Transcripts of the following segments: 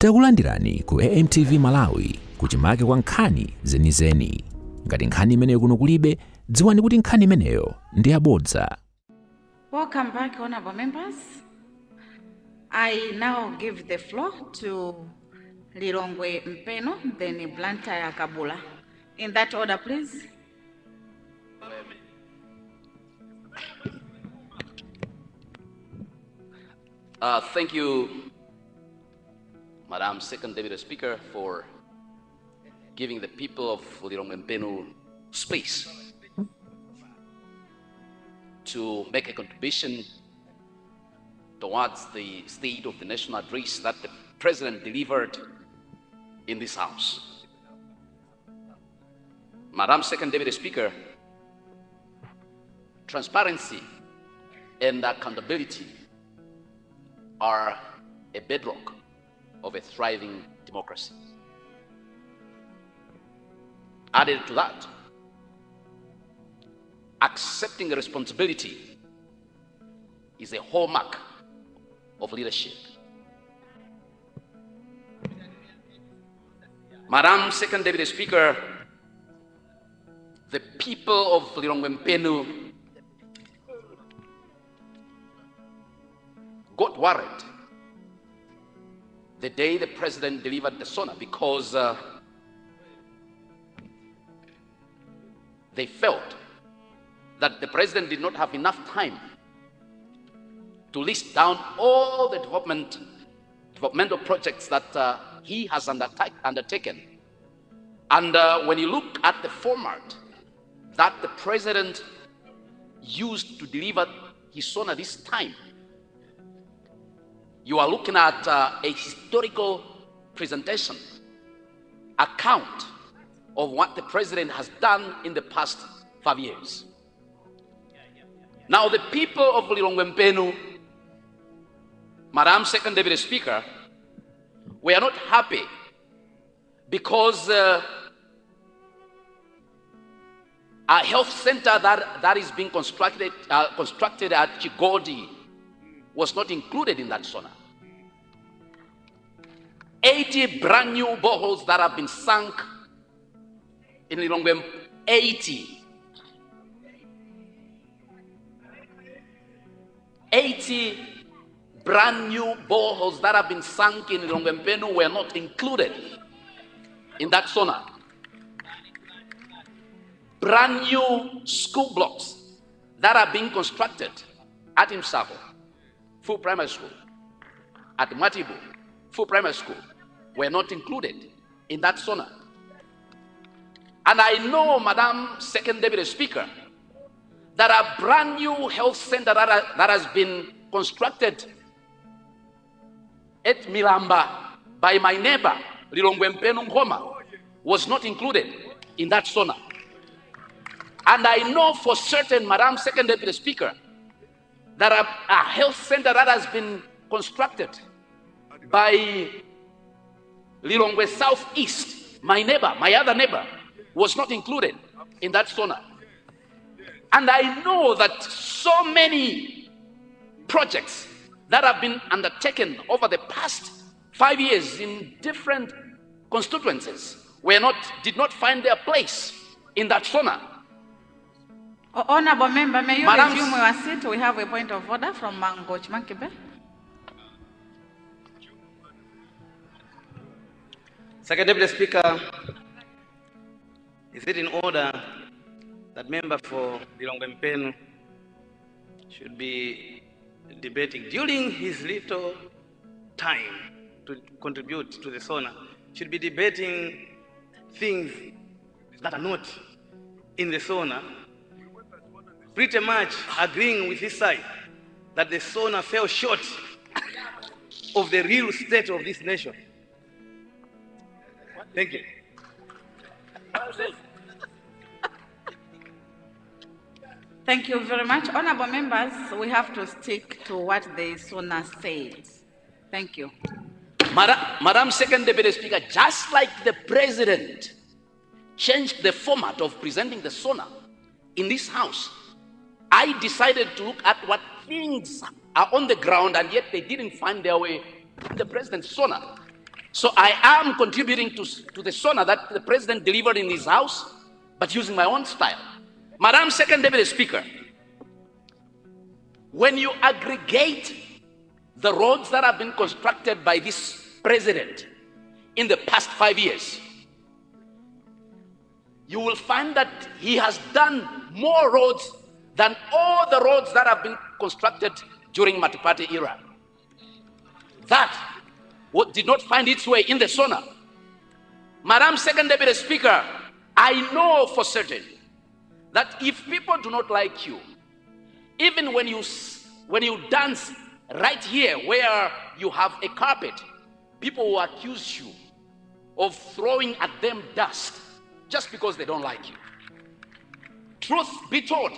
Takulandirani ku AMTV Malawi kuchimake kwa nkhani zenizeni. Ngati nkhani imeneyo kuno kulibe, dziwani kuti nkhani imeneyo ndi yabodza. Welcome back, honorable members. I now give the floor to Lilongwe Mpeno, then Blantyre Kabula. In that order, please. Thank you, Madam Second Deputy Speaker, for giving the people of Lilongwe Mpeno space to make a contribution towards the state of the national address that the President delivered in this House. Madam Second Deputy Speaker, transparency and accountability are a bedrock of a thriving democracy. Added to that, accepting responsibility is a hallmark of leadership. Madam Second Deputy Speaker, the people of Lilongwe Mpeno got worried the day the President delivered the Sona because they felt that the President did not have enough time to list down all the developmental projects that he has undertaken. And when you look at the format that the President used to deliver his Sona this time, you are looking at a historical presentation, account of what the President has done in the past 5 years. Now, the people of Lilongwe Mpeno, Madam Second Deputy Speaker, we are not happy because a health center that is being constructed at Chigodi was not included in that Sona. 80 brand new boreholes that have been sunk in Lilongwe, 80 brand new boreholes that have been sunk in Lilongwe Mpeno were not included in that Sona. Brand new school blocks that are being constructed at Imsako, full primary school, at Matibu, full primary school, were not included in that Sona. And I know, Madam Second Deputy Speaker, that a brand new health center that has been constructed at Milamba by my neighbor, Lilongwe Mpeno Nkoma, was not included in that Sona. And I know for certain, Madam Second Deputy Speaker, that a health center that has been constructed by Lilongwe Southeast, my neighbor, my other neighbor, was not included in that Sona. And I know that so many projects that have been undertaken over the past 5 years in different constituencies did not find their place in that Sona. Honorable member, may you resume your seat? We have a point of order from Mangoch Mankibe. Second Deputy Speaker, is it in order that member for Lilongwe Mpeno should be debating during his little time to contribute to the Sona, should be debating things that are not in the Sona, pretty much agreeing with his side that the Sona fell short of the real state of this nation? Thank you. Thank you very much. Honorable members, we have to stick to what the Sona says. Thank you. Madam Second Deputy Speaker, just like the President changed the format of presenting the Sona in this House, I decided to look at what things are on the ground and yet they didn't find their way in the President's Sona. So I am contributing to the Sona that the president delivered in his house, but using my own style. Madam Second Deputy Speaker, when you aggregate the roads that have been constructed by this president in the past 5 years, you will find that he has done more roads than all the roads that have been constructed during Matipati era. That did not find its way in the Sona. Madam Second Deputy Speaker, I know for certain that if people do not like you, even when you dance right here where you have a carpet, people will accuse you of throwing at them dust just because they don't like you. Truth be told,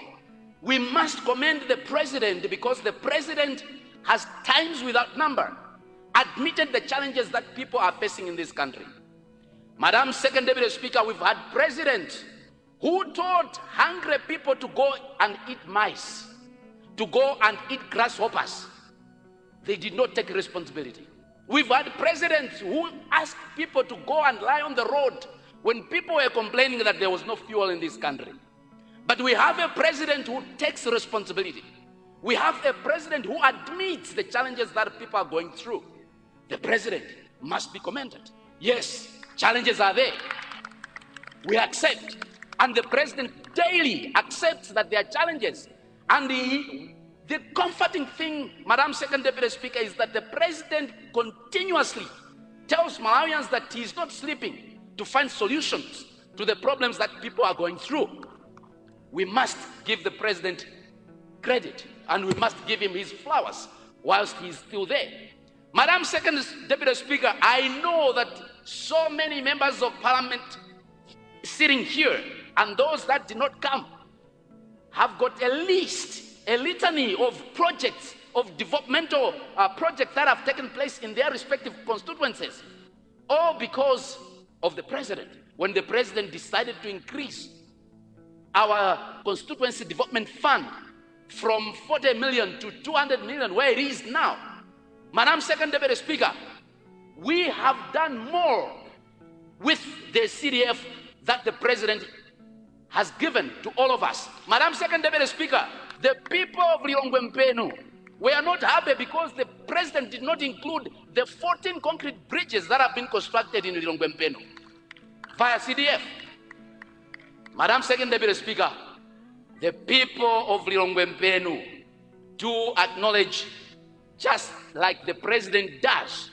we must commend the president because the president has times without number admitted the challenges that people are facing in this country. Madam Second Deputy Speaker, we've had presidents who told hungry people to go and eat mice, to go and eat grasshoppers. They did not take responsibility. We've had presidents who asked people to go and lie on the road when people were complaining that there was no fuel in this country. But we have a president who takes responsibility. We have a president who admits the challenges that people are going through. The president must be commended. Yes, challenges are there. We accept. And the president daily accepts that there are challenges. And the comforting thing, Madam Second Deputy Speaker, is that the president continuously tells Malawians that he is not sleeping to find solutions to the problems that people are going through. We must give the president credit and we must give him his flowers whilst he is still there. Madam Second Deputy Speaker, I know that so many members of parliament sitting here and those that did not come have got a litany of projects, of developmental projects that have taken place in their respective constituencies, all because of the president. When the president decided to increase our constituency development fund from 40 million to 200 million, where it is now, Madam Second Deputy Speaker, we have done more with the CDF that the president has given to all of us. Madam Second Deputy Speaker, the people of Lilongwe Mpenu were not happy because the president did not include the 14 concrete bridges that have been constructed in Lilongwe Mpenu via CDF. Madam Second Deputy Speaker, the people of Lilongwe Mpenu do acknowledge, just like the president does,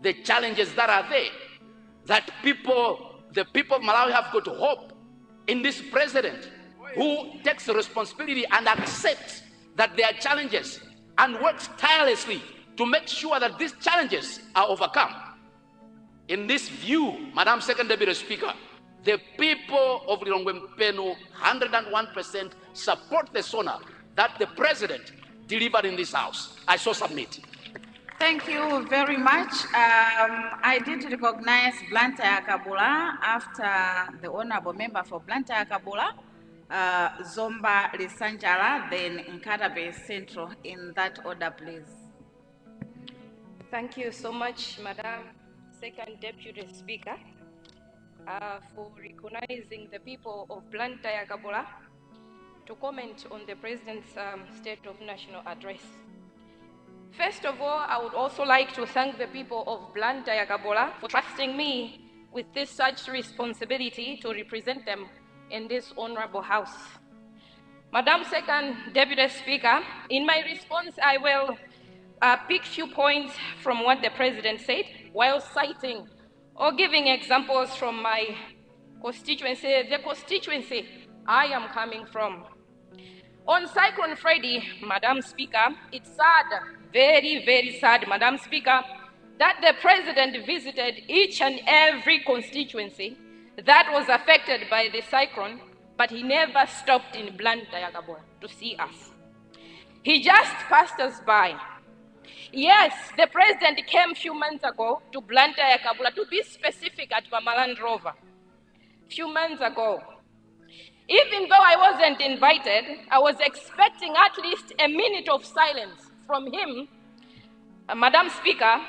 the challenges that are there, that the people of Malawi have got hope in this president who takes responsibility and accepts that there are challenges and works tirelessly to make sure that these challenges are overcome. In this view, Madam Second Deputy Speaker, the people of Lilongwe Mpenu 101% support the Sona that the president delivered in this house. I so submit. Thank you very much. I did recognize Blantyre Kabula after the honorable member for Blantyre Kabula, Zomba Lisanjala, then Kabab Central. In that order, please. Thank you so much, Madam Second Deputy Speaker, for recognizing the people of Blantyre Kabula to comment on the President's State of National Address. First of all, I would also like to thank the people of Blantyre Kabula for trusting me with this such responsibility to represent them in this honorable house. Madam Second Deputy Speaker, in my response, I will pick few points from what the President said while citing or giving examples from my constituency, the constituency I am coming from. On Cyclone Freddy, Madam Speaker, it's sad, very, very sad, Madam Speaker, that the President visited each and every constituency that was affected by the cyclone, but he never stopped in Blantyre Kabula to see us. He just passed us by. Yes, the President came a few months ago to Blantyre Kabula, to be specific, at Bamaland Rover, few months ago. Even though I wasn't invited, I was expecting at least a minute of silence from him, Madam Speaker,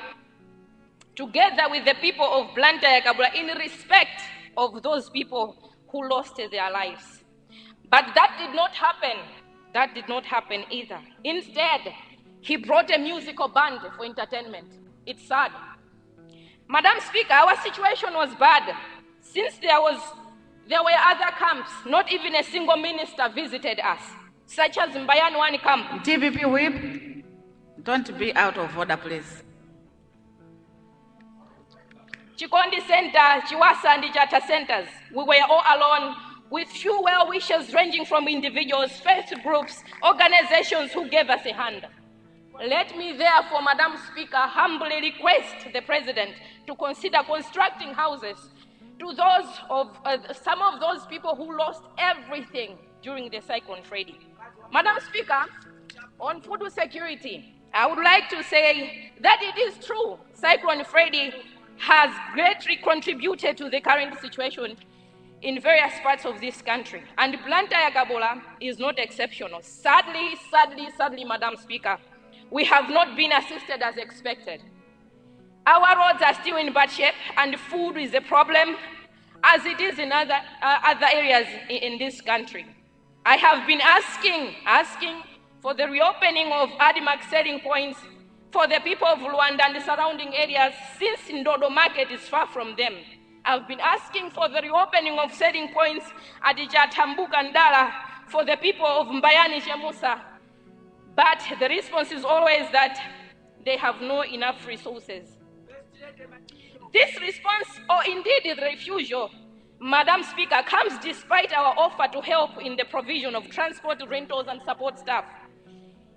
together with the people of Blantyre Kabula, in respect of those people who lost their lives. But that did not happen. That did not happen either. Instead, he brought a musical band for entertainment. It's sad. Madam Speaker, our situation was bad. Since there were other camps, not even a single minister visited us, such as Myumbayi camp. DPP whip, don't be out of order, please. Chikondi Center, Chiwasa and Jata centers, we were all alone with few well-wishers ranging from individuals, faith groups, organizations who gave us a hand. Let me therefore, Madam Speaker, humbly request the President to consider constructing houses to some of those people who lost everything during the Cyclone Freddy. Madam Speaker, on food security, I would like to say that it is true Cyclone Freddy has greatly contributed to the current situation in various parts of this country. And Blantyre Kabula is not exceptional. Sadly, Madam Speaker, we have not been assisted as expected. Our roads are still in bad shape, and food is a problem, as it is in other areas in this country. I have been asking for the reopening of ADMAC selling points for the people of Rwanda and the surrounding areas, since Ndodo market is far from them. I've been asking for the reopening of selling points at Jatambuka and Dala for the people of Mbayani Jemusa, but the response is always that they have no enough resources. This response, or indeed the refusal, Madam Speaker, comes despite our offer to help in the provision of transport, rentals, and support staff.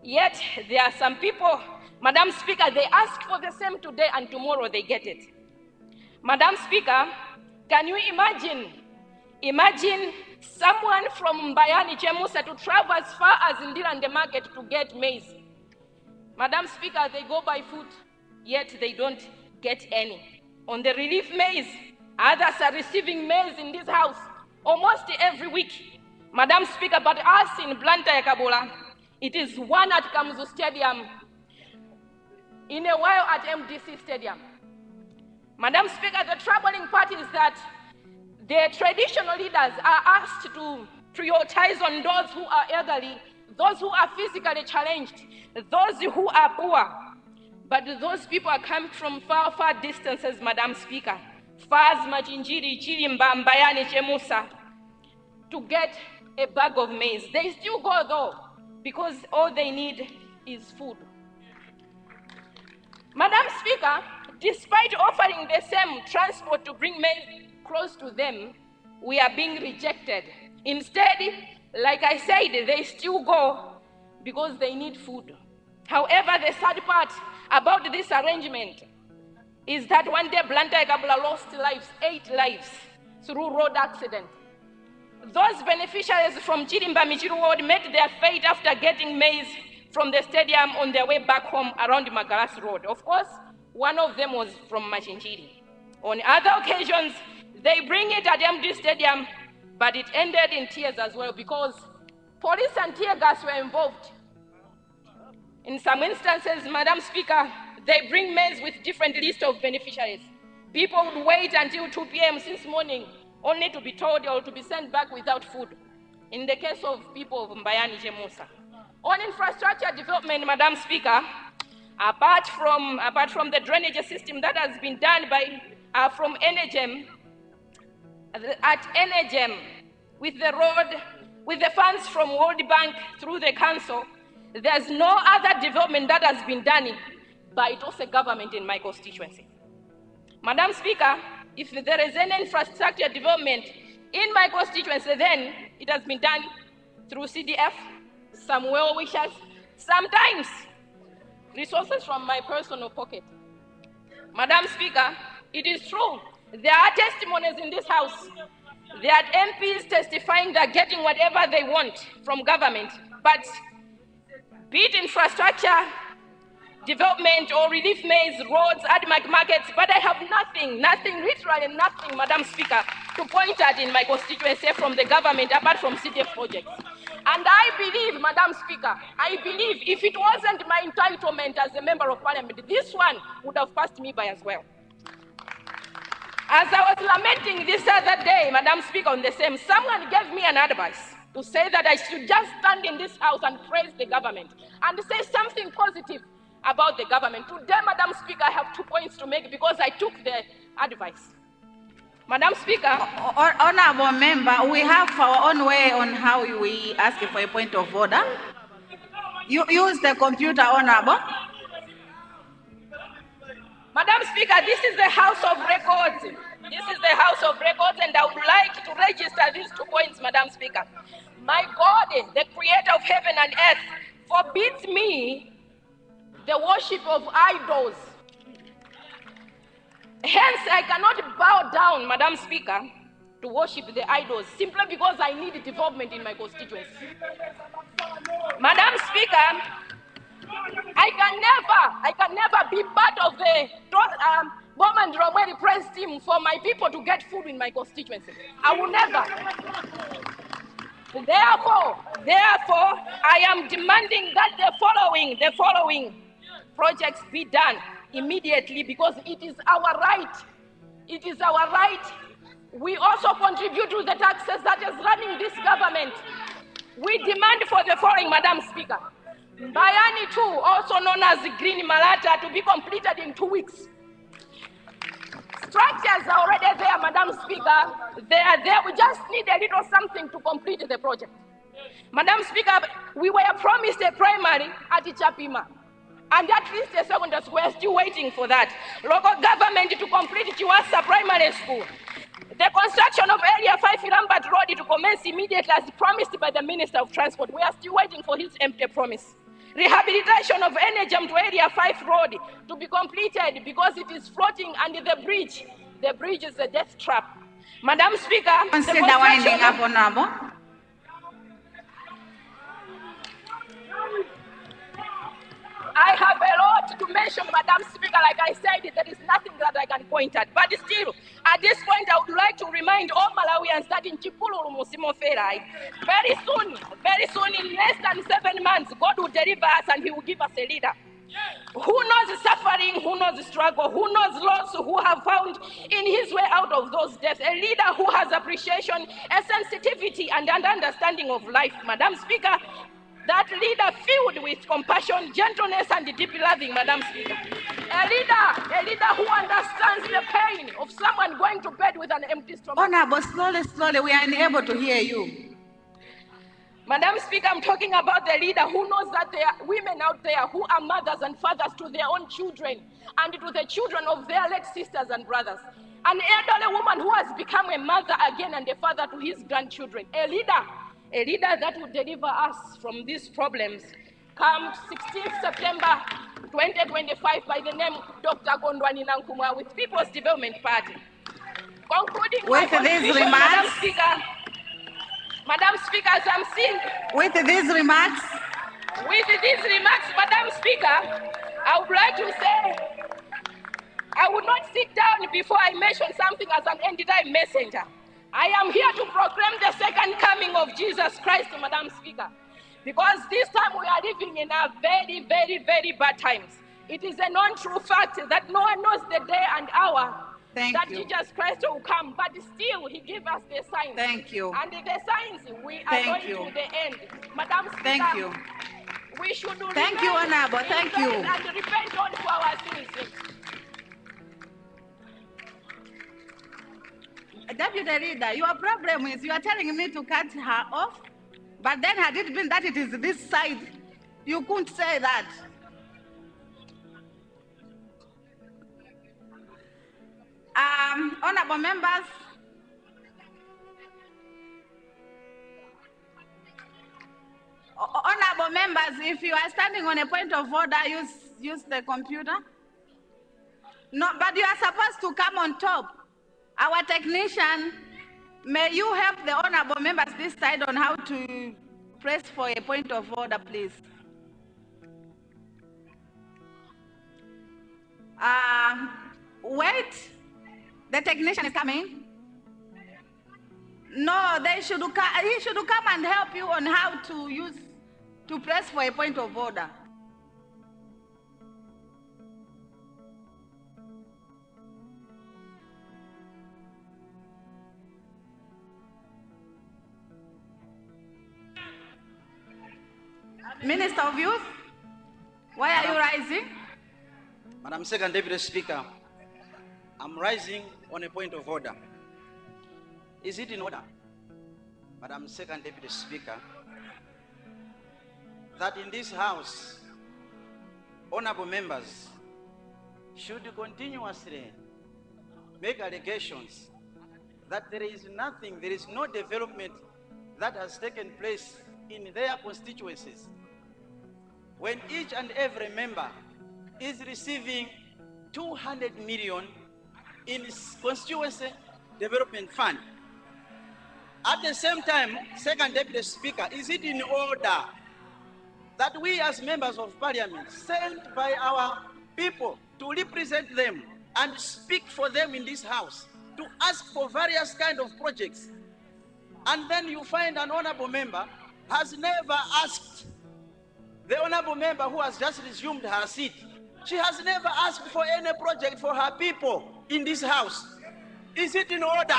Yet there are some people, Madam Speaker, they ask for the same today and tomorrow they get it. Madam Speaker, can you imagine someone from Mbayani Chemusa to travel as far as Ndirande market to get maize? Madam Speaker, they go by foot, yet they don't get any. On the relief maize, others are receiving maize in this house almost every week. Madam Speaker, but us in Blantyre Kabula, it is one at Kamzu Stadium, in a while at MDC Stadium. Madam Speaker, the troubling part is that the traditional leaders are asked to prioritize on those who are elderly, those who are physically challenged, those who are poor. But those people are coming from far distances, Madam Speaker. Fars, Machinjiri, Chilimba, Mbayani, Chemusa, to get a bag of maize. They still go though, because all they need is food. Madam Speaker, despite offering the same transport to bring maize close to them, we are being rejected. Instead, like I said, they still go because they need food. However, the sad part about this arrangement is that one day Blantyre Kabula lost 8 lives through road accident. Those beneficiaries from Chilimba Michiru Ward met their fate after getting maize from the stadium on their way back home around Magalas Road. Of course, one of them was from Machinjiri. On other occasions, they bring it at MD Stadium, but it ended in tears as well because police and tear gas were involved. In some instances, Madam Speaker, they bring maize with different lists of beneficiaries. People would wait until 2 p.m. since morning, only to be told or to be sent back without food. In the case of people of Mbayani Jemusa. On infrastructure development, Madam Speaker, apart from the drainage system that has been done by from NHM, at NHM, with the road, with the funds from World Bank through the council, there's no other development that has been done by Tose government in my constituency. Madam Speaker, if there is any infrastructure development in my constituency, then it has been done through CDF, some well-wishers, sometimes resources from my personal pocket. Madam Speaker, it is true, there are testimonies in this house. There are MPs testifying they're getting whatever they want from government, but be it infrastructure, development, or relief maize, roads, ADMAC markets, but I have nothing, literally nothing, Madam Speaker, to point at in my constituency from the government apart from CDF projects. And I believe, Madam Speaker, I believe if it wasn't my entitlement as a member of parliament, this one would have passed me by as well. As I was lamenting this other day, Madam Speaker, on the same, someone gave me an advice to say that I should just stand in this house and praise the government and say something positive about the government. Today, Madam Speaker, I have 2 points to make because I took the advice. Madam Speaker. Honorable member, we have our own way on how we ask for a point of order. You use the computer, Honorable. Madam Speaker, this is the House of Records. This is the House of Records, and I would like to register these 2 points, Madam Speaker. My God, the creator of heaven and earth, forbids me the worship of idols. Hence, I cannot bow down, Madam Speaker, to worship the idols simply because I need development in my constituency. Madam Speaker, I can never be part of the Bomb and Romweli press team for my people to get food in my constituency. I will never. Therefore, I am demanding that the following projects be done immediately because it is our right. It is our right. We also contribute to the taxes that is running this government. We demand for the following, Madam Speaker. Bayani 2, also known as Green Malata, to be completed in 2 weeks. Structures are already there, Madam Speaker. They are there. We just need a little something to complete the project. Madam Speaker, we were promised a primary at Chapima. And at least a secondary school. We're still waiting for that. Local government to complete Chiwasa Primary School. The construction of Area 5 Lambert Road to commence immediately as promised by the Minister of Transport. We are still waiting for his empty promise. Rehabilitation of Enejam to Area 5 Road to be completed because it is floating under the bridge. The bridge is a death trap. Madam Speaker, consider winding up, Honorable. I have a lot to mention, Madam Speaker. Like I said, there is nothing that I can point at. But still, at this point, I would like to remind all Malawians that in Chipululu Musimoferai, very soon, in less than 7 months, God will deliver us and He will give us a leader. Who knows suffering, who knows struggle, who knows loss, who have found in his way out of those deaths. A leader who has appreciation, a sensitivity, and an understanding of life, Madam Speaker. That leader filled with compassion, gentleness, and deep loving, Madam Speaker. A leader who understands the pain of someone going to bed with an empty stomach. Honorable, slowly, we are unable to hear you. Madam Speaker, I'm talking about the leader who knows that there are women out there who are mothers and fathers to their own children and to the children of their late sisters and brothers. An elderly woman who has become a mother again and a father to his grandchildren. A leader that will deliver us from these problems. Come 16th September 2025 by the name Dr. Gondwani Nankumwa with People's Development Party. Concluding with these remarks, Madam Speaker, as I'm seeing. With these remarks, Madam Speaker, I would like to say, I would not sit down before I mention something as an end-time messenger. I am here to proclaim the second coming of Jesus Christ, Madam Speaker, because this time we are living in a very, very, very bad times. It is a non-true fact that no one knows the day and hour Jesus Christ will come, but still He gives us the signs. Thank you. And the signs, we are going to the end. Madam Speaker, thank you. We should thank you, Honorable. Thank you. And repent on for our sins. Deputy Leader, your problem is you are telling me to cut her off, but then had it been that it is this side, you couldn't say that. Honorable members, if you are standing on a point of order, use the computer. No, but you are supposed to come on top. Our technician, may you help the honorable members this side on how to press for a point of order, please. Wait, the technician is coming. No, he should come and help you on how to press for a point of order. Minister of Youth, why are you rising? Madam Second Deputy Speaker, I'm rising on a point of order. Is it in order, Madam Second Deputy Speaker, that in this House, honorable members should continuously make allegations that there is nothing, there is no development that has taken place in their constituencies, when each and every member is receiving 200 million in constituency development fund? At the same time, Second Deputy Speaker, is it in order that we as members of parliament sent by our people to represent them and speak for them in this House, to ask for various kind of projects, and then you find an honorable member has never asked, the honorable member who has just resumed her seat, she has never asked for any project for her people in this House? Is it in order,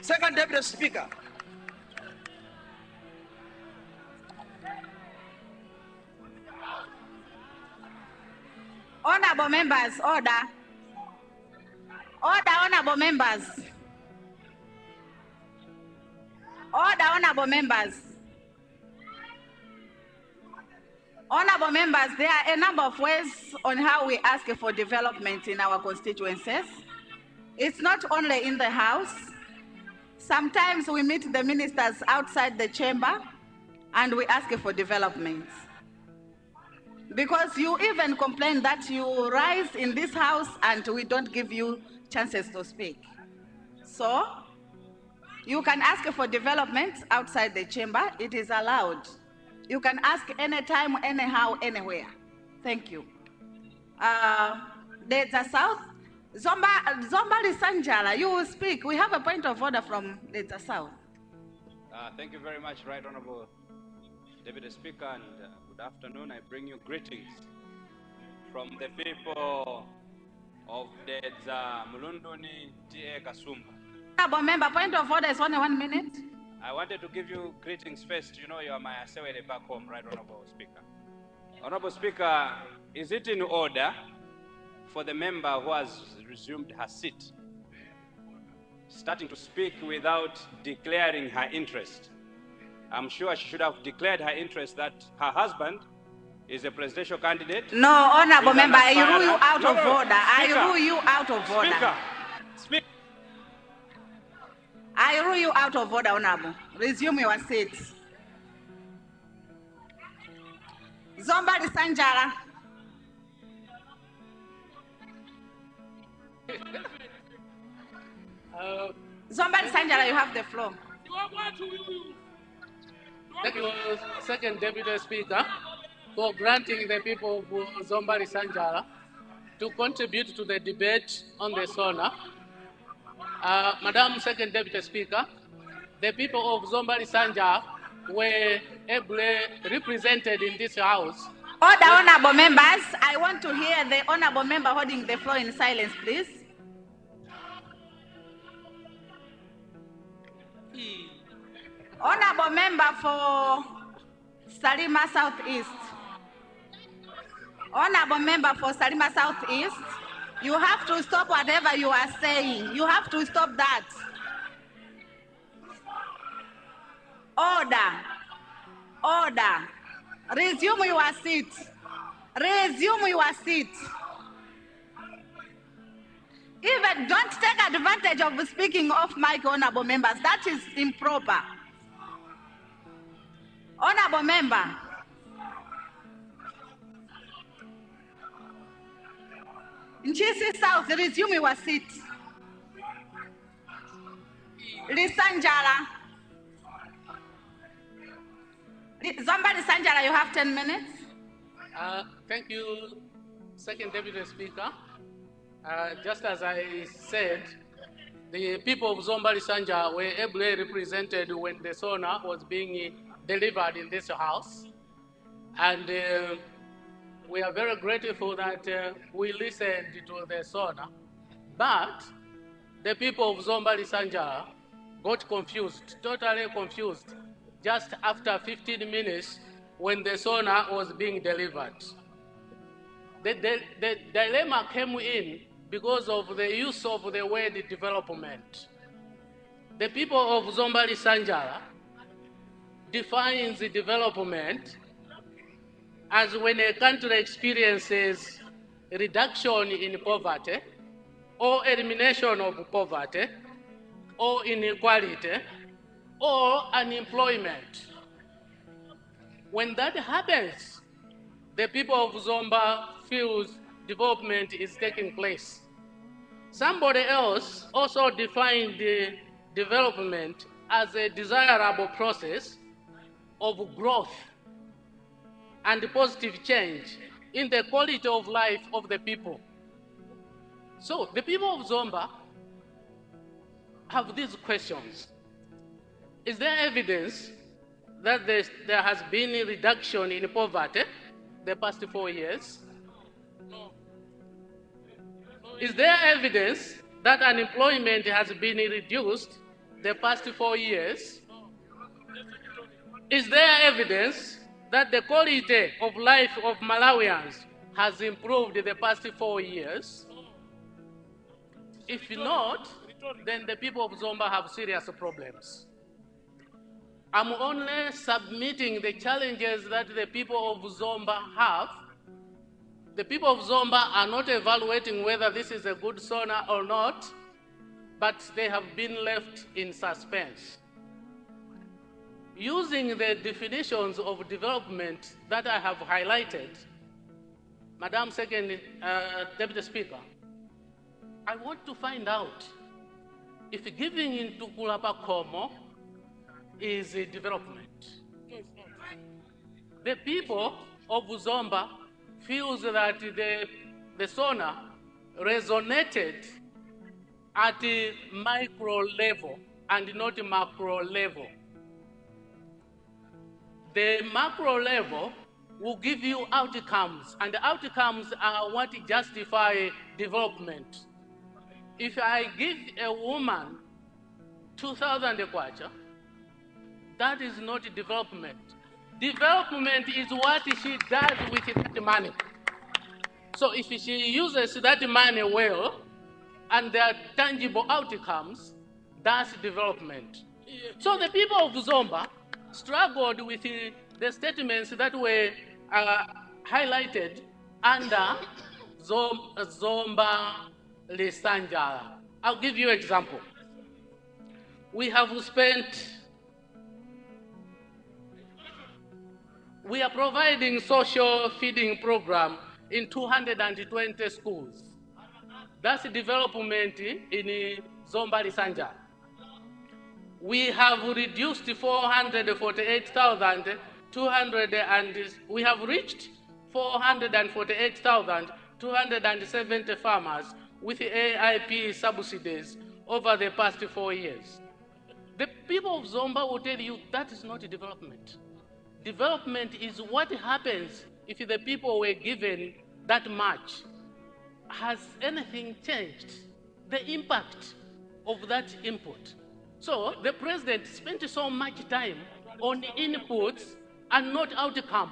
Second Deputy Speaker? Honorable members, order. Order, honorable members. Order, honorable members. Honorable members, there are a number of ways on how we ask for development in our constituencies. It's not only in the House. Sometimes we meet the ministers outside the chamber and we ask for development. Because you even complain that you rise in this House and we don't give you chances to speak. So, you can ask for development outside the chamber. It is allowed. You can ask anytime, anyhow, anywhere. Thank you. Delta South. Zomba Lisanjala, you will speak. We have a point of order from Delta South. Thank you very much, Right Honorable Deputy Speaker, and good afternoon. I bring you greetings from the people of Dedza Mulunduni T.A. Kasumba. Honorable member, point of order is only 1 minute. I wanted to give you greetings first. You know you are my assewere back home, Right Honorable Speaker. Honorable Speaker, is it in order for the member who has resumed her seat starting to speak without declaring her interest? I'm sure she should have declared her interest that her husband is a presidential candidate. No, honorable member, I rule you out of order. I rule you out of order. Speaker. I rule you out of order, honorable. Resume your seat. Zomba Lisanjala. Zomba Lisanjala, you have the floor. Thank you, Second Deputy Speaker, for granting the people of Zomba Lisanjala to contribute to the debate on the Sona. Madam Second Deputy Speaker, the people of Zomba Lisanjala were ably represented in this House. Order, honorable members. I want to hear the honorable member holding the floor in silence, please. Honorable member for Salima Southeast. Honorable member for Salima Southeast, you have to stop whatever you are saying. You have to stop that. Order. Order. Resume your seat. Resume your seat. Even don't take advantage of speaking off mic, honorable members. That is improper. Honorable member. Nchisi South, resume your seat. Lisanjala. Zomba Lisanjala, you have 10 minutes. Thank you, Second Deputy Speaker. Just as I said, the people of Zomba Lisanjala were ably represented when the Sona was being delivered in this House. And we are very grateful that we listened to the Sona. But the people of Zomba Lisanjala got confused, totally confused, just after 15 minutes when the Sona was being delivered. The dilemma came in because of the use of the word development. The people of Zomba Lisanjala defines development as when a country experiences reduction in poverty, or elimination of poverty, or inequality, or unemployment. When that happens, the people of Zomba feels development is taking place. Somebody else also defined the development as a desirable process of growth and positive change in the quality of life of the people. So the people of Zomba have these questions. Is there evidence that there has been a reduction in poverty the past 4 years? No. Is there evidence that unemployment has been reduced the past 4 years? Is there evidence that the quality of life of Malawians has improved the past 4 years? If not, then the people of Zomba have serious problems. I'm only submitting the challenges that the people of Zomba have. The people of Zomba are not evaluating whether this is a good Sona or not, but they have been left in suspense. Using the definitions of development that I have highlighted, Madam Second Deputy Speaker, I want to find out if giving into Kulapa Komo is a development. The people of Zomba feels that the Sona resonated at the micro level and not macro level. The macro level will give you outcomes, and the outcomes are what justify development. If I give a woman 2,000 kwacha, that is not development. Development is what she does with that money. So if she uses that money well, and there are tangible outcomes, that's development. So the people of Zomba struggled with the statements that were highlighted under Zomba Lisanjala. I'll give you an example. We are providing social feeding program in 220 schools. That's development in Zomba Lisanjala. We have reduced 448,200 and we have reached 448,270 farmers with AIP subsidies over the past 4 years. The people of Zomba will tell you that is not development. Development is what happens if the people were given that much. Has anything changed? The impact of that input. So the president spent so much time on inputs and not outcome.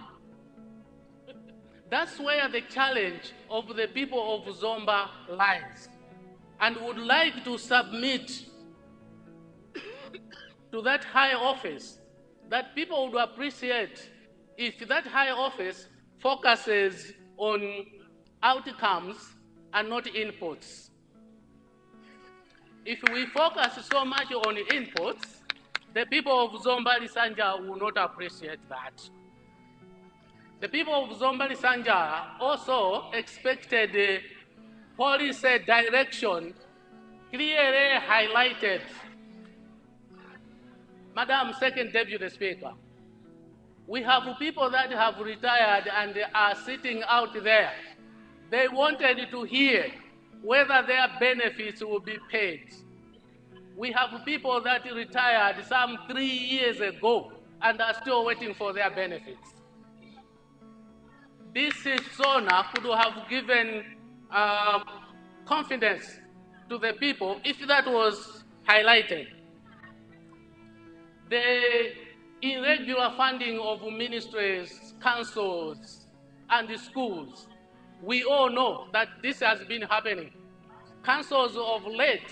That's where the challenge of the people of Zomba lies, and would like to submit to that high office that people would appreciate if that high office focuses on outcomes and not inputs. If we focus so much on inputs, the people of Zomba Lisanjala will not appreciate that. The people of Zomba Lisanjala also expected the policy direction clearly highlighted. Madam Second Deputy Speaker, we have people that have retired and are sitting out there. They wanted to hear whether their benefits will be paid. We have people that retired some 3 years ago and are still waiting for their benefits. This Sona could have given confidence to the people if that was highlighted. The irregular funding of ministries, councils, and schools. We all know that this has been happening. Councils of late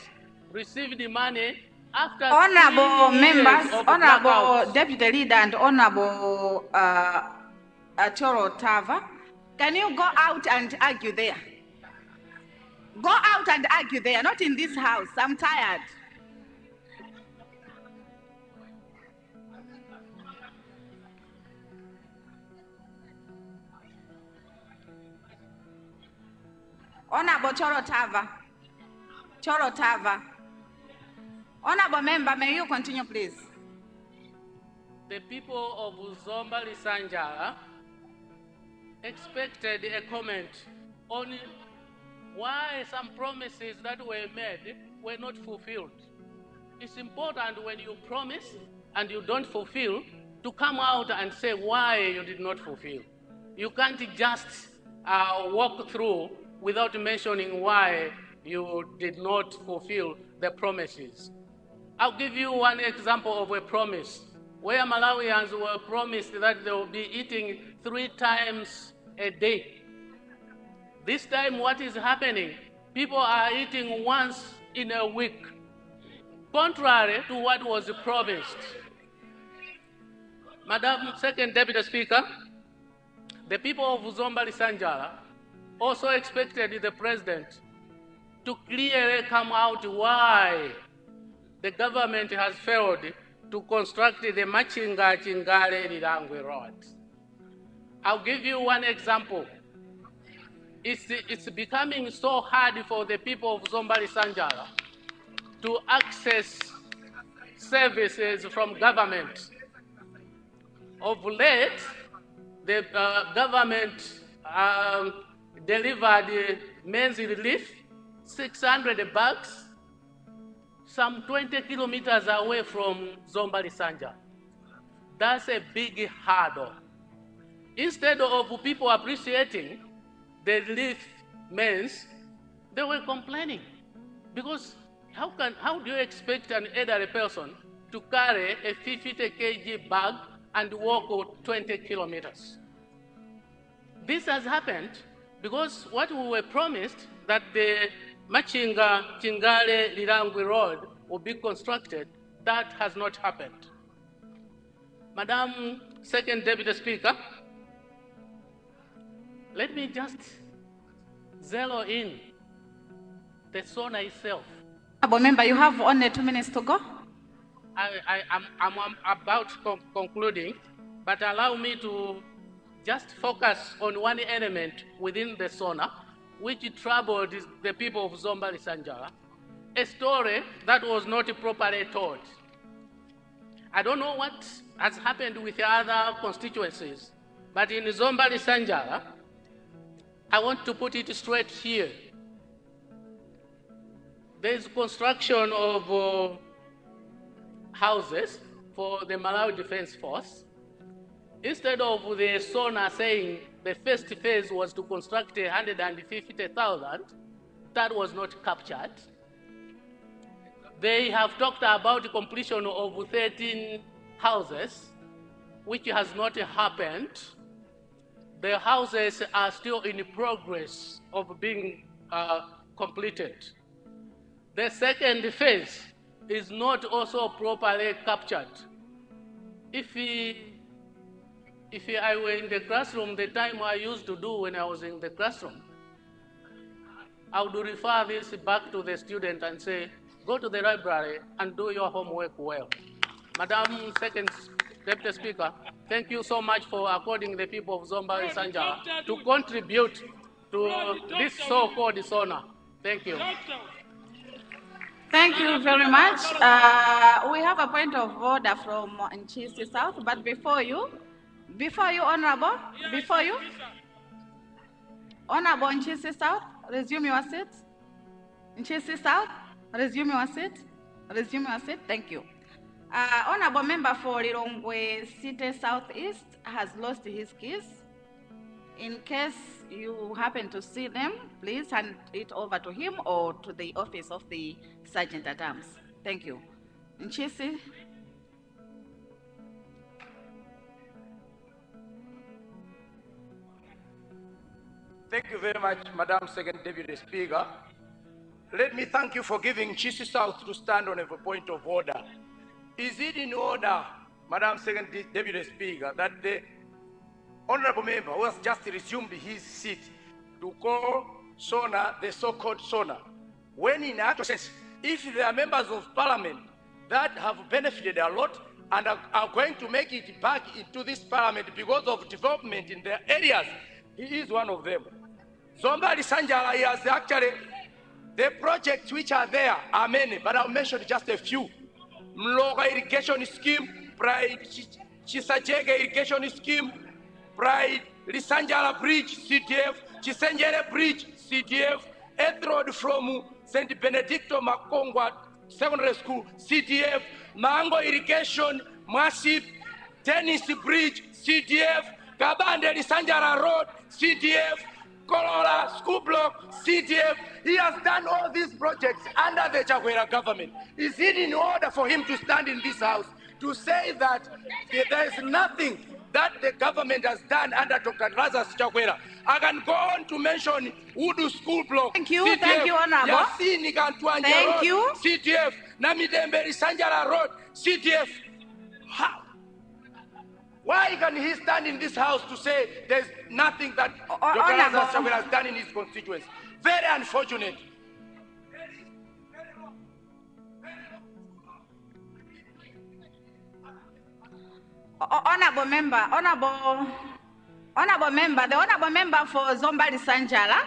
received money after Honorable 3 years members, of Honorable blackouts. Deputy Leader and Honorable Choro Tava, can you go out and argue there? Go out and argue there, not in this house. I'm tired. Honorable Choro Tava. Choro Tava. Honorable member, may you continue, please? The people of Zomba Lisanjala expected a comment on why some promises that were made were not fulfilled. It's important when you promise and you don't fulfill to come out and say why you did not fulfill. You can't just walk through without mentioning why you did not fulfill the promises. I'll give you one example of a promise where Malawians were promised that they will be eating 3 times a day. This time what is happening? People are eating once in a week, contrary to what was promised. Madam Second Deputy Speaker, the people of Zomba Lisanjala also expected the President to clearly come out why the government has failed to construct the Machinga Chingale Lilangwe Road. I'll give you one example. It's becoming so hard for the people of Zomba Lisanjala to access services from government. Of late, the government delivered men's relief, 600 bags, some 20 kilometers away from Zomba Lisanjala. That's a big hurdle. Instead of people appreciating the relief men's, they were complaining. Because how do you expect an elderly person to carry a 50 kg bag and walk 20 kilometers? This has happened because what we were promised, that the Machinga Chingale Lilangwe Road will be constructed, that has not happened. Madam Second Deputy Speaker, let me just zero in the Sona itself. Honorable member, you have only 2 minutes to go. I'm about concluding, but allow me to just focus on one element within the Sona, which troubled the people of Zomba Lisanjala, a story that was not properly told. I don't know what has happened with the other constituencies, but in Zomba Lisanjala, I want to put it straight here. There is construction of houses for the Malawi Defense Force. Instead of the Sona saying the first phase was to construct 150,000, that was not captured. They have talked about the completion of 13 houses, which has not happened. The houses are still in progress of being completed. The second phase is not also properly captured. If I were in the classroom, the time I used to do when I was in the classroom, I would refer this back to the student and say, go to the library and do your homework well. Madam Second Deputy Speaker, thank you so much for according the people of Zomba Lisanjala to contribute to this so-called Sona. Thank you. Thank you very much. We have a point of order from Nchisi South, but before you, Honorable, Honorable Nchisi South, resume your seat. Nchisi South, resume your seat. Resume your seat. Thank you. Honorable member for Lilongwe City Southeast has lost his keys. In case you happen to see them, please hand it over to him or to the office of the Sergeant at Arms. Thank you. Nchisi. Thank you very much, Madam Second Deputy Speaker. Let me thank you for giving Chisi South to stand on a point of order. Is it in order, Madam Second Deputy Speaker, that the honorable member who has just resumed his seat to call Sona the so-called Sona, when in actual sense, if there are members of parliament that have benefited a lot and are going to make it back into this parliament because of development in their areas, he is one of them. Zomba Lisanjala has actually, the projects which are there are many, but I'll mention just a few. Mloga irrigation scheme, Pride Chisachege irrigation scheme, Pride Lisanjala bridge, CDF, Chisenjere bridge, CDF, Earth road from St. Benedicto Makongwa Secondary School, CDF, Mango irrigation, Massive, Tennis bridge, CDF, Kabande Lisanjala road, CDF, Corolla school block, CDF. He has done all these projects under the Chakwera government. Is it in order for him to stand in this house to say that there is nothing that the government has done under Dr. Lazarus Chakwera? I can go on to mention Udu school block. Thank you, CDF, thank you, Honorable. Yasini Kantwanje Thank road, you. CDF, Namidembe Lisanjala road, CDF. How? Why can he stand in this house to say there's nothing that Dr. Lazarus Chakwera has done in his constituency? Very unfortunate. Honorable member, the honorable member for Zomba Lisanjala,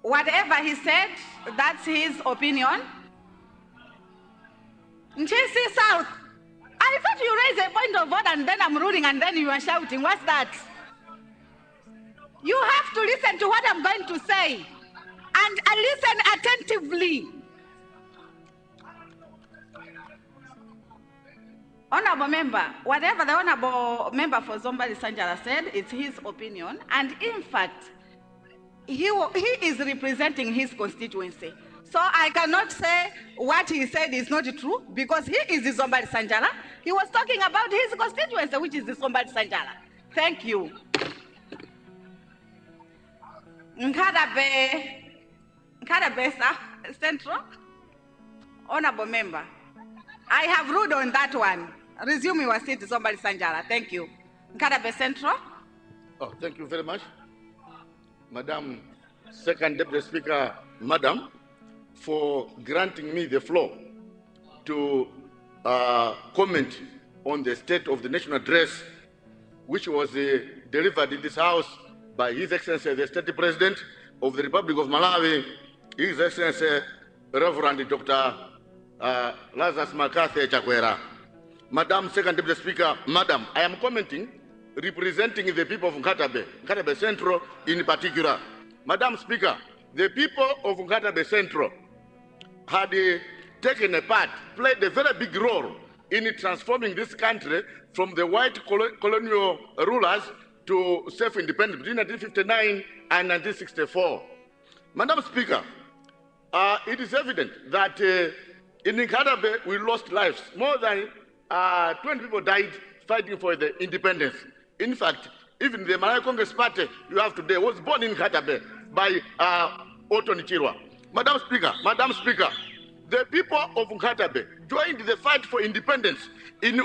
whatever he said, that's his opinion. Nchisi South, I thought you raised a point of order and then I'm ruling and then you are shouting. What's that? You have to listen to what I'm going to say and listen attentively. Honorable member, whatever the honorable member for Zomba Lisanjala said, it's his opinion. And in fact, he is representing his constituency. So I cannot say what he said is not true because he is the Zomba Lisanjala. He was talking about his constituency, which is the Zomba Lisanjala. Thank you. Nkarabe Central, honorable member, I have ruled on that one. Resume your seat, Zomba Lisanjala. Thank you. Nkarabe Central. Oh, thank you very much, Madam Second Deputy Speaker, Madam, for granting me the floor to comment on the State of the Nation address, which was delivered in this House by His Excellency the State President of the Republic of Malawi, His Excellency Reverend Dr. Lazarus McCarthy Chakwera. Madam Second Deputy Speaker, Madam, I am commenting representing the people of Nkatabe Central in particular. Madam Speaker, the people of Nkatabe Central had taken a part, played a very big role in transforming this country from the white colonial rulers to self-independence between 1959 and 1964. Madam Speaker, it is evident that in Nkatabe we lost lives. More than 20 people died fighting for the independence. In fact, even the Malawi Congress Party you have today was born in Nkatabe by Otto Nichirwa. Madam Speaker, the people of Nkatabe joined the fight for independence in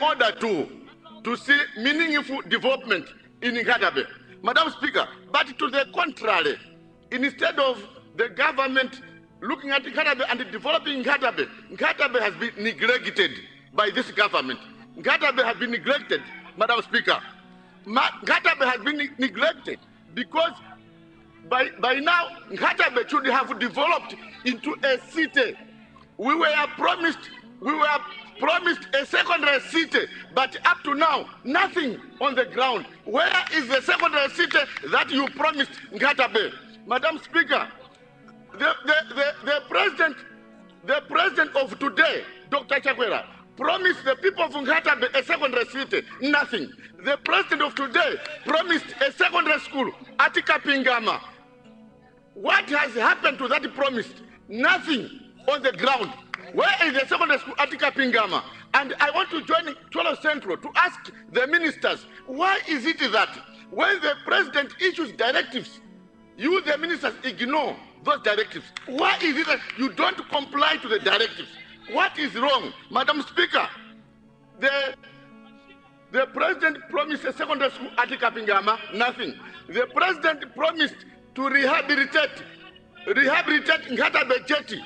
order to see meaningful development in Nkatabe. Madam Speaker, but to the contrary, instead of the government looking at Nkatabe and developing Nkatabe, Nkatabe has been neglected by this government. Nkatabe has been neglected, Madam Speaker. Nkatabe has been neglected because by now, Nkatabe should have developed into a city. We were promised a secondary city, but up to now, nothing on the ground. Where is the secondary city that you promised Nkatabe? Madam Speaker, the president of today, Dr. Chakwera, promised the people of Nkatabe a secondary city. Nothing. The president of today promised a secondary school at Kapingama. What has happened to that promise? Nothing on the ground. Where is the secondary school at Kapingama? And I want to join 12 Central to ask the ministers, why is it that when the president issues directives, you, the ministers, ignore those directives? Why is it that you don't comply to the directives? What is wrong? Madam Speaker, the president promised a secondary school at Kapingama, nothing. The president promised to rehabilitate Ngatabe Jetty.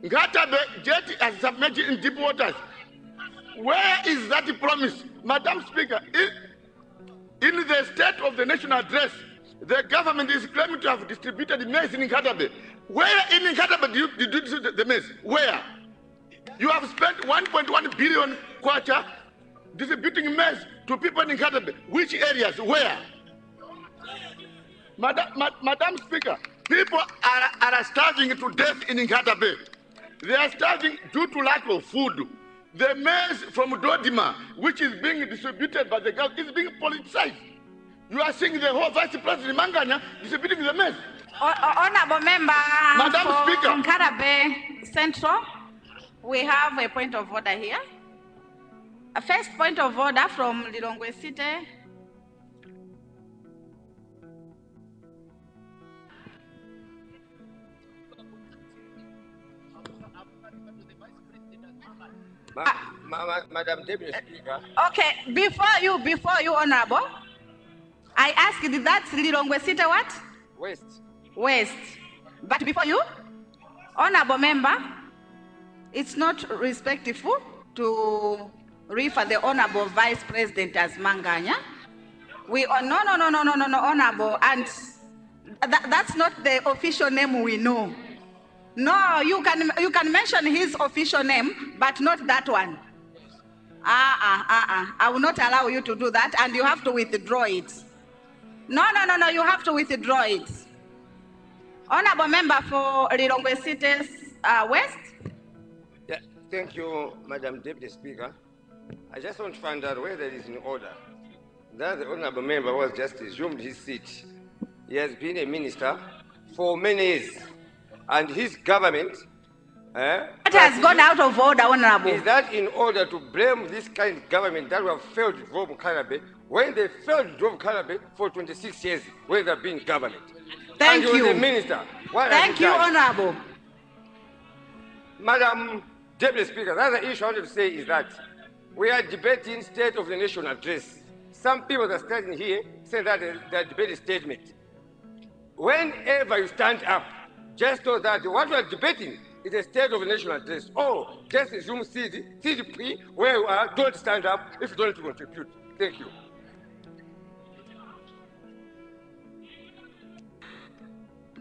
Ngatabe Jetty has submerged in deep waters. Where is that promise? Madam Speaker, in the State of the National Address, the government is claiming to have distributed maize in Ngatabe. Where in Ngatabe did you distribute the maize? Where? You have spent 1.1 billion kwacha distributing maize to people in Ngatabe. Which areas? Where? Madam Speaker, people are starving to death in Ngatabe. They are starving due to lack of food. The maize from Dodima, which is being distributed by the government, is being politicized. You are seeing the whole Vice President Manganya distributing the maize. Honorable Member, Madam for Speaker. Kabab Central, we have a point of order here. A first point of order from Lilongwe City. Madam Deputy Speaker. Okay, before you, Honorable, I asked that Lilongwe City what? West. But before you, Honorable Member, it's not respectful to refer the Honorable Vice President as Manganya. No, Honorable, and that's not the official name we know. No, you can mention his official name, but not that one. I will not allow you to do that, and you have to withdraw it. No, you have to withdraw it. Honorable Member for Lilongwe City West. Yeah, thank you, Madam Deputy Speaker. I just want to find out whether it is in order that the Honorable Member was just resumed his seat. He has been a minister for many years, and his government It has gone out of order, Honorable. Is that in order to blame this kind of government that we have failed to drop Kalabe when they failed to drop Kalabe for 26 years when they've been government? Thank you. The minister. Thank you, Honorable. Madam Deputy Speaker, the other issue I wanted to say is that we are debating State of the Nation address. Some people are standing here saying that they are debating statement. Whenever you stand up, just know that what we are debating is a State of the Nation address. Oh, just resume CDP where you are. Don't stand up if you don't contribute. Thank you.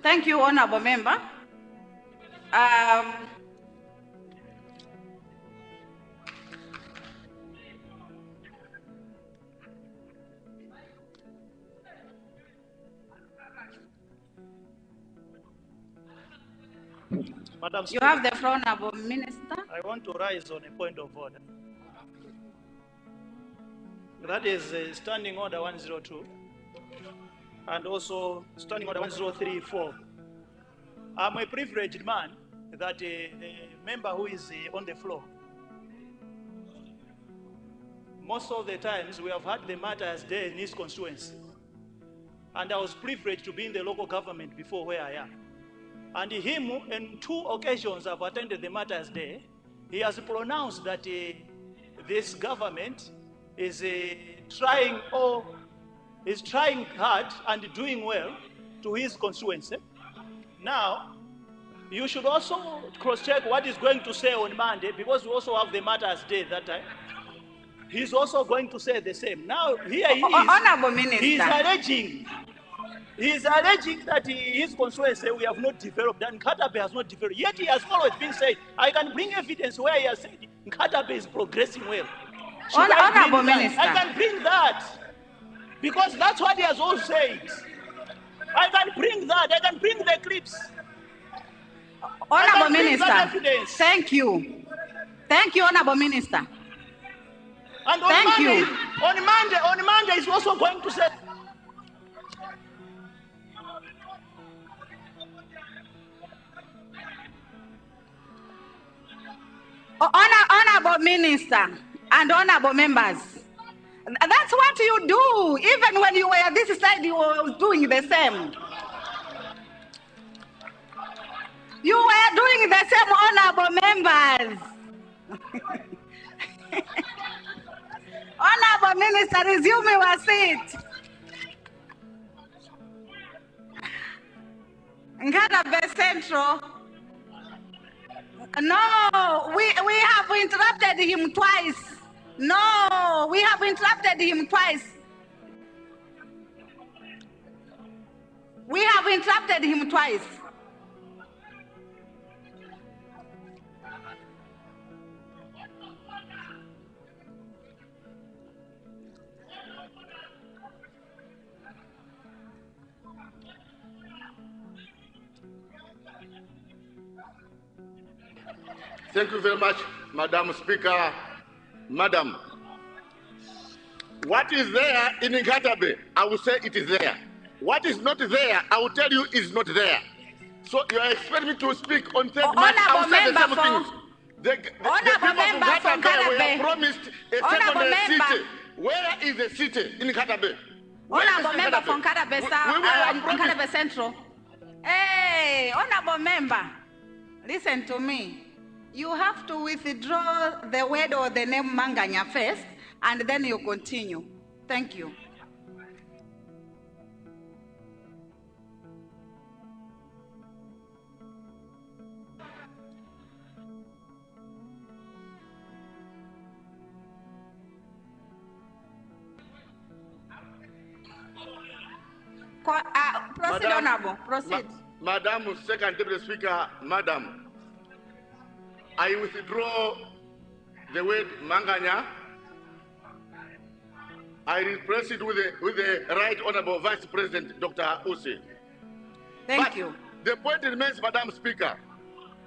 Thank you, Honorable Member. Madam You Speaker, have the floor, Honorable Minister. I want to rise on a point of order. That is Standing Order 102 and also Standing Order 1034. I'm a privileged man that a member who is on the floor. Most of the times we have had the matters there in his constituency. And I was privileged to be in the local government before where I am. And him, on 2 occasions I've attended the matters there, he has pronounced that this government is trying hard and doing well to his constituency. Now, you should also cross-check what he's going to say on Monday, because we also have the matters day that time. He's also going to say the same. Now, here he is. Honorable Minister. He's alleging that his constituency we have not developed, and Nkatabe has not developed. Yet he has always been saying, I can bring evidence where he has said Nkatabe is progressing well. Honorable Minister. I can bring that, because that's what he has always said. I can bring that. I can bring the clips. Honorable Minister. Thank you. Thank you, Honorable Minister. And on Monday, he's also going to say. Honorable Honorable Minister and honorable members, that's what you do. Even when you were this side, you were doing the same. You were doing the same, honorable members. Honorable Minister, resume your seat. Kabab Central. No, we have interrupted him twice. No, we have interrupted him twice. We have interrupted him twice. Thank you very much, Madam Speaker. Madam, what is there in Nkatabe, I will say it is there. What is not there, I will tell you is not there. So you are expecting me to speak on third March, I will say the same things. The people of Nkatabe were promised a secondary city. Where is the city in Nkatabe? Honorable member from Kamba Central. Hey, honorable member, listen to me. You have to withdraw the word or the name Manganya first, and then you continue. Thank you. Proceed, honorable. Proceed. Madam Second Deputy Speaker, Madam, I withdraw the word Manganya. I replace it with the Right Honorable Vice President, Dr. Usi. Thank you. The point remains, Madam Speaker,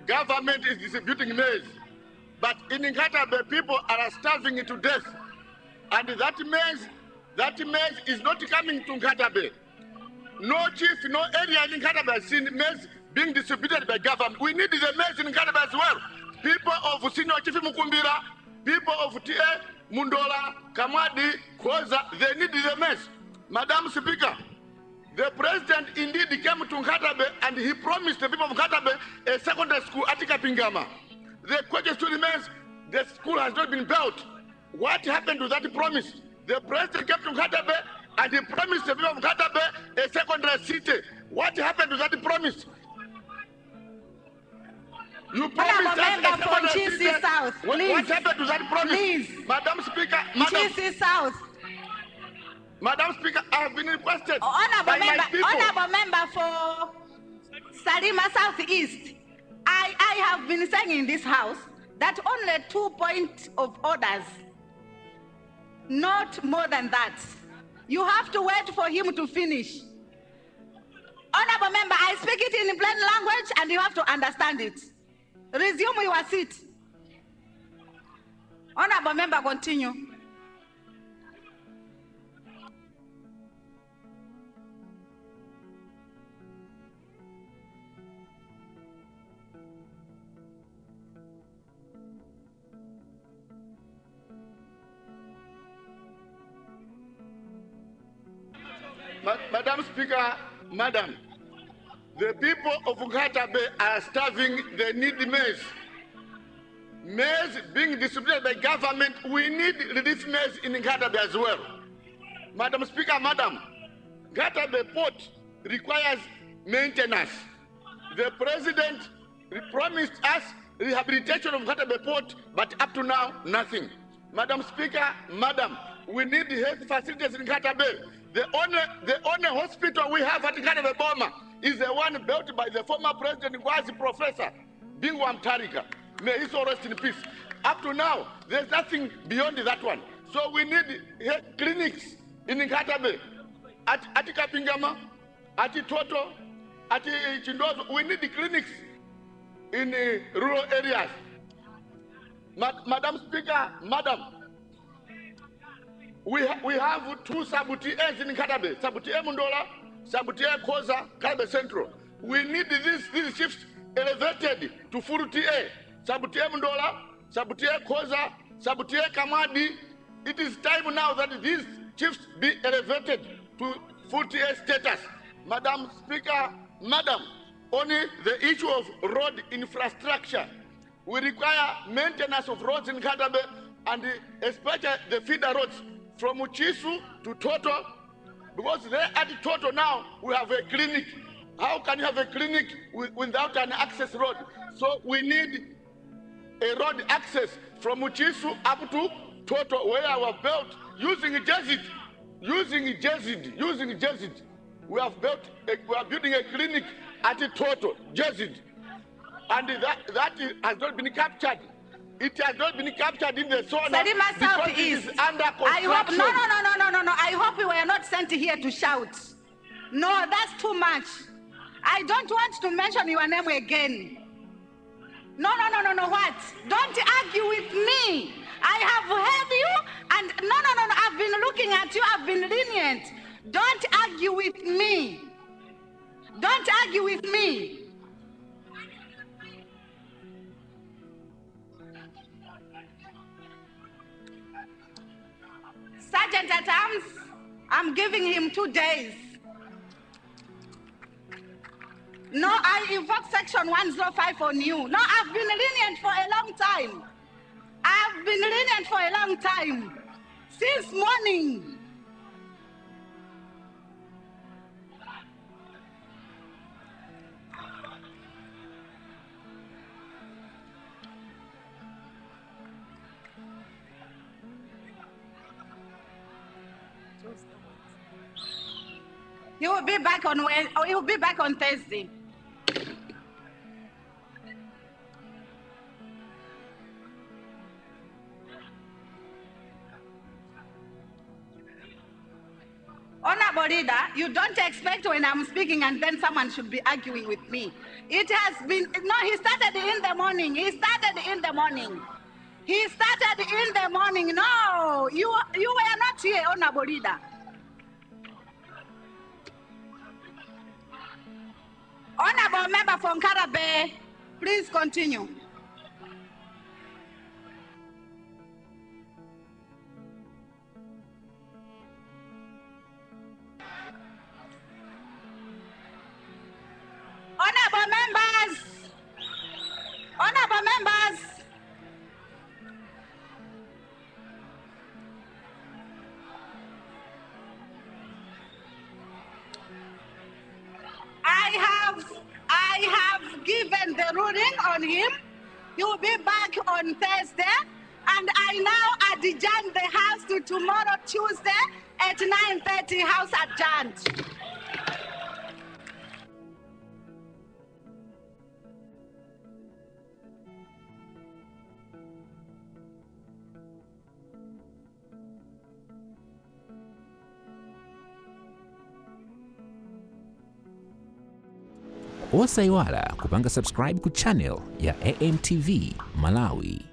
government is distributing maize, but in Nkatabe, people are starving to death. And that maize is not coming to Nkatabe. No chief, no area in Nkatabe has seen maize being distributed by government. We need the maize in Nkatabe as well. People of Senior Chief Mukumbira, people of T.A., Mundola, Kamadi, Koza, they need the maize. Madam Speaker, the president indeed came to Nkatabe and he promised the people of Nkatabe a secondary school at Kapingama. The question still remains, the school has not been built. What happened to that promise? The president came to Nkatabe and he promised the people of Nkatabe a secondary city. What happened to that promise? You promised us a secondary city. What happened to that promise? Please. Madam Speaker, Madam. South. Madam Speaker, I have been requested Honorable by my people. Honorable member for Salima Southeast. I have been saying in this house that only 2 points of orders, not more than that. You have to wait for him to finish. Honorable member, I speak it in plain language and you have to understand it. Resume your seat. Honorable member, continue. Madam Speaker, Madam, the people of Nkatabe are starving, they need maize. Maize being distributed by government, we need relief maize in Nkatabe as well. Madam Speaker, Madam, Nkatabe port requires maintenance. The president promised us rehabilitation of Nkatabe port, but up to now, nothing. Madam Speaker, Madam, we need health facilities in Nkatabe. The only hospital we have at Nkatabe Boma is the one built by the former president, was Professor Bingwa Mtarika. May he so rest in peace. Up to now, there's nothing beyond that one. So we need clinics in Nkatabe, at Kapingama, at Toto, at Chindozo. We need the clinics in rural areas. Madam Speaker, Madam, we have two sub-TAs in Nkatabe, sub-TA Mundola, sub-TA Koza, Kabab Central. We need these shifts elevated to full TA. Sub-TA Mundola, Sabutier Koza, Sabutier Kamadi. It is time now that these chiefs be elevated to full tier status. Madam Speaker, Madam, only the issue of road infrastructure. We require maintenance of roads in Kadabe and especially the feeder roads from Uchisu to Toto, because there at Toto now we have a clinic. How can you have a clinic without an access road? So we need a road access from Uchisu up to Toto, where our belt using Jesuit. We are building a clinic at Toto, Jesuit. And that has not been captured. It has not been captured in the Sona because it is under construction. I hope we were not sent here to shout. No, that's too much. I don't want to mention your name again. No, what? Don't argue with me. I have heard you, and no, I've been looking at you, I've been lenient. Don't argue with me. Don't argue with me. Sergeant at Arms, I'm giving him 2 days. No, I invoke section 105 on you. No, I've been lenient for a long time. I've been lenient for a long time. Since morning. He will be back on Wednesday, or he will be back on Thursday. Honorable Leader, you don't expect when I'm speaking and then someone should be arguing with me. It has been, no, he started in the morning. No, you were not here, Honorable Leader. Honorable member from Karabe, please continue. Honorable members, I have given the ruling on him. He will be back on Thursday, and I now adjourn the House to tomorrow, Tuesday, at 9:30, House adjourned. Osaiwala kupanga subscribe ku channel ya AMTV Malawi.